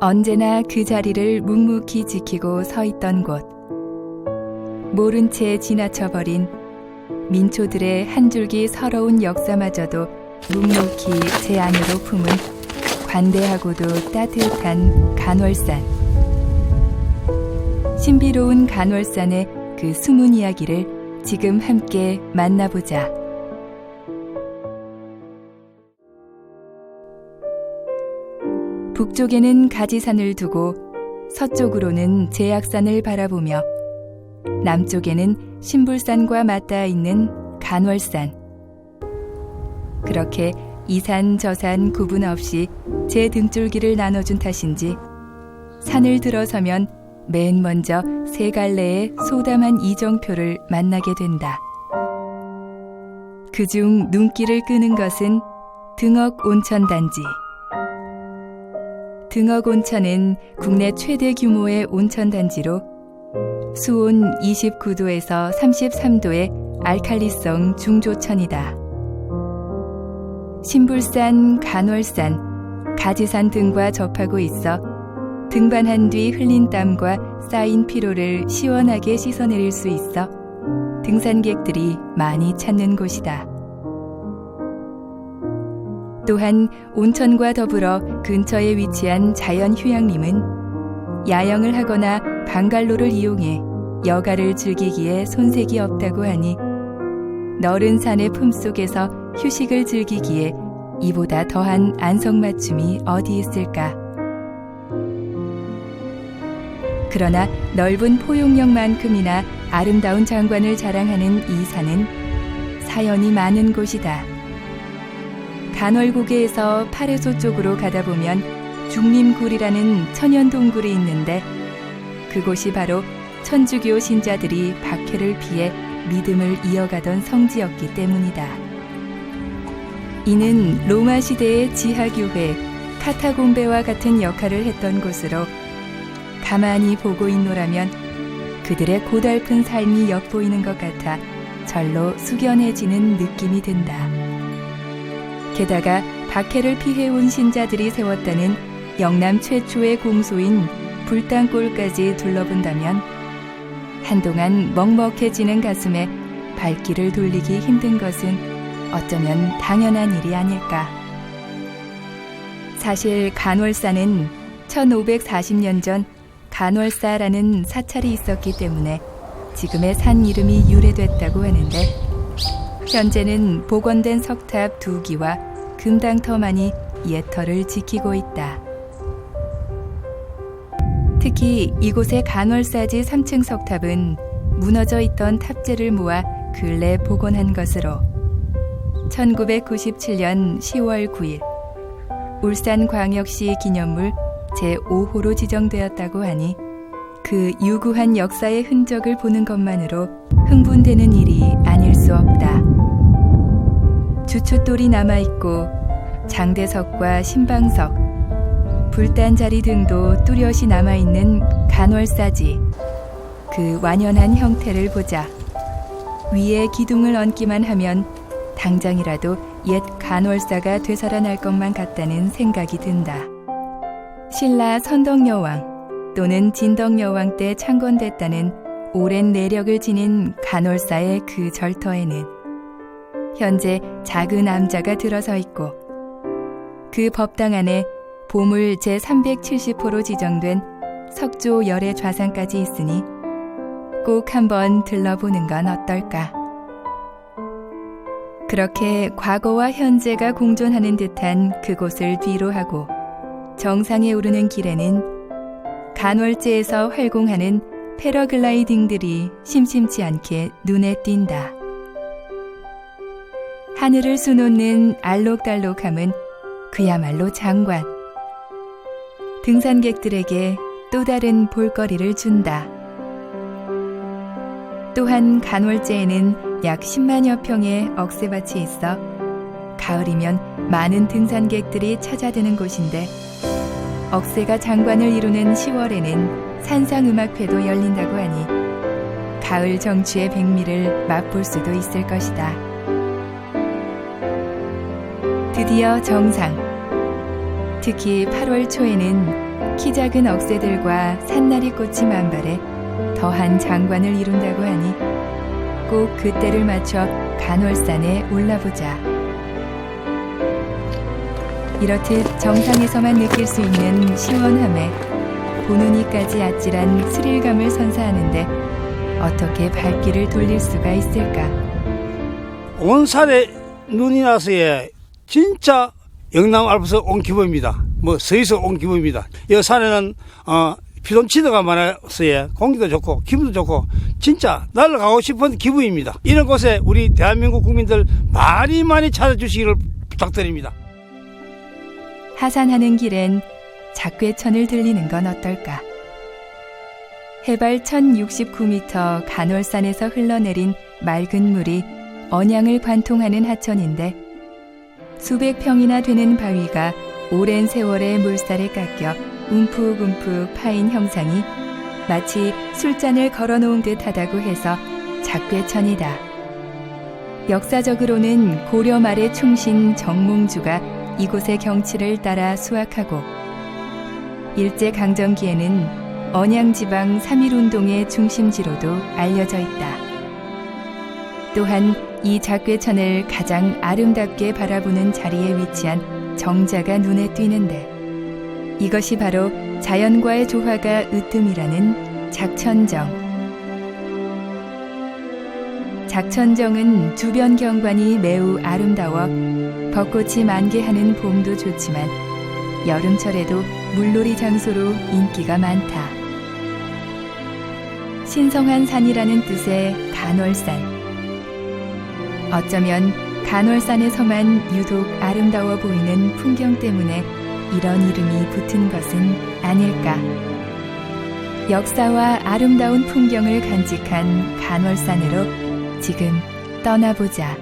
언제나 그 자리를 묵묵히 지키고 서 있던 곳. 모른 채 지나쳐버린 민초들의 한 줄기 서러운 역사마저도 묵묵히 제 안으로 품은 관대하고도 따뜻한 간월산. 신비로운 간월산의 그 숨은 이야기를 지금 함께 만나보자. 북쪽에는 가지산을 두고 서쪽으로는 제약산을 바라보며 남쪽에는 신불산과 맞닿아 있는 간월산. 그렇게 이 산 저 산 구분 없이 제 등줄기를 나눠준 탓인지 산을 들어서면 맨 먼저 세 갈래의 소담한 이정표를 만나게 된다. 그중 눈길을 끄는 것은 등억 온천단지. 등억 온천은 국내 최대 규모의 온천단지로 수온 29도에서 33도의 알칼리성 중조천이다. 신불산, 간월산, 가지산 등과 접하고 있어 등반한 뒤 흘린 땀과 쌓인 피로를 시원하게 씻어내릴 수 있어 등산객들이 많이 찾는 곳이다. 또한 온천과 더불어 근처에 위치한 자연휴양림은 야영을 하거나 방갈로를 이용해 여가를 즐기기에 손색이 없다고 하니 너른 산의 품속에서 휴식을 즐기기에 이보다 더한 안성맞춤이 어디 있을까. 그러나 넓은 포용력만큼이나 아름다운 장관을 자랑하는 이 산은 사연이 많은 곳이다. 간월고개에서 파래소 쪽으로 가다 보면 중림굴이라는 천연동굴이 있는데 그곳이 바로 천주교 신자들이 박해를 피해 믿음을 이어가던 성지였기 때문이다. 이는 로마 시대의 지하교회 카타콤베와 같은 역할을 했던 곳으로 가만히 보고 있노라면 그들의 고달픈 삶이 엿보이는 것 같아 절로 숙연해지는 느낌이 든다. 게다가 박해를 피해온 신자들이 세웠다는 영남 최초의 공소인 불당골까지 둘러본다면 한동안 먹먹해지는 가슴에 발길을 돌리기 힘든 것은 어쩌면 당연한 일이 아닐까. 사실 간월산은 1540년 전 간월사라는 사찰이 있었기 때문에 지금의 산 이름이 유래됐다고 하는데 현재는 복원된 석탑 2기와 금당터만이 옛터를 지키고 있다. 특히 이곳의 간월사지 3층 석탑은 무너져 있던 탑재를 모아 근래 복원한 것으로 1997년 10월 9일 울산광역시 기념물 제5호로 지정되었다고 하니 그 유구한 역사의 흔적을 보는 것만으로 흥분되는 일이 아닐 수 없다. 주춧돌이 남아있고 장대석과 신방석, 불단자리 등도 뚜렷이 남아있는 간월사지. 그 완연한 형태를 보자 위에 기둥을 얹기만 하면 당장이라도 옛 간월사가 되살아날 것만 같다는 생각이 든다. 신라 선덕여왕 또는 진덕여왕 때 창건됐다는 오랜 내력을 지닌 간월사의 그 절터에는 현재 작은 암자가 들어서 있고 그 법당 안에 보물 제370호로 지정된 석조 열애 좌상까지 있으니 꼭 한번 들러보는 건 어떨까. 그렇게 과거와 현재가 공존하는 듯한 그곳을 뒤로 하고 정상에 오르는 길에는 간월제에서 활공하는 패러글라이딩들이 심심치 않게 눈에 띈다. 하늘을 수놓는 알록달록함은 그야말로 장관. 등산객들에게 또 다른 볼거리를 준다. 또한 간월제에는 약 10만여 평의 억새밭이 있어 가을이면 많은 등산객들이 찾아드는 곳인데 억새가 장관을 이루는 10월에는 산상음악회도 열린다고 하니 가을 정취의 백미를 맛볼 수도 있을 것이다. 드디어 정상, 특히 8월 초에는 키 작은 억새들과 산나리 꽃이 만발해 더한 장관을 이룬다고 하니 꼭 그때를 맞춰 간월산에 올라보자. 이렇듯 정상에서만 느낄 수 있는 시원함에 보누니까지 아찔한 스릴감을 선사하는데 어떻게 발길을 돌릴 수가 있을까? 온 산에 눈이 나서야 진짜 영남 알프스 온 기분입니다. 서에서 온 기분입니다. 이 산에는 피톤치드가 많아서야 공기도 좋고 기분도 좋고 진짜 날아가고 싶은 기분입니다. 이런 곳에 우리 대한민국 국민들 많이 찾아주시기를 부탁드립니다. 하산하는 길엔 작괴천을 들리는 건 어떨까? 해발 1069m 간월산에서 흘러내린 맑은 물이 언양을 관통하는 하천인데 수백 평이나 되는 바위가 오랜 세월의 물살에 깎여 움푹움푹 파인 형상이 마치 술잔을 걸어놓은 듯하다고 해서 작괴천이다. 역사적으로는 고려 말의 충신 정몽주가 이곳의 경치를 따라 수확하고 일제강점기에는 언양지방 3.1운동의 중심지로도 알려져 있다. 또한 이 작괴천을 가장 아름답게 바라보는 자리에 위치한 정자가 눈에 띄는데 이것이 바로 자연과의 조화가 으뜸이라는 작천정. 작천정은 주변 경관이 매우 아름다워 벚꽃이 만개하는 봄도 좋지만 여름철에도 물놀이 장소로 인기가 많다. 신성한 산이라는 뜻의 간월산. 어쩌면 간월산에서만 유독 아름다워 보이는 풍경 때문에 이런 이름이 붙은 것은 아닐까. 역사와 아름다운 풍경을 간직한 간월산으로 지금 떠나보자.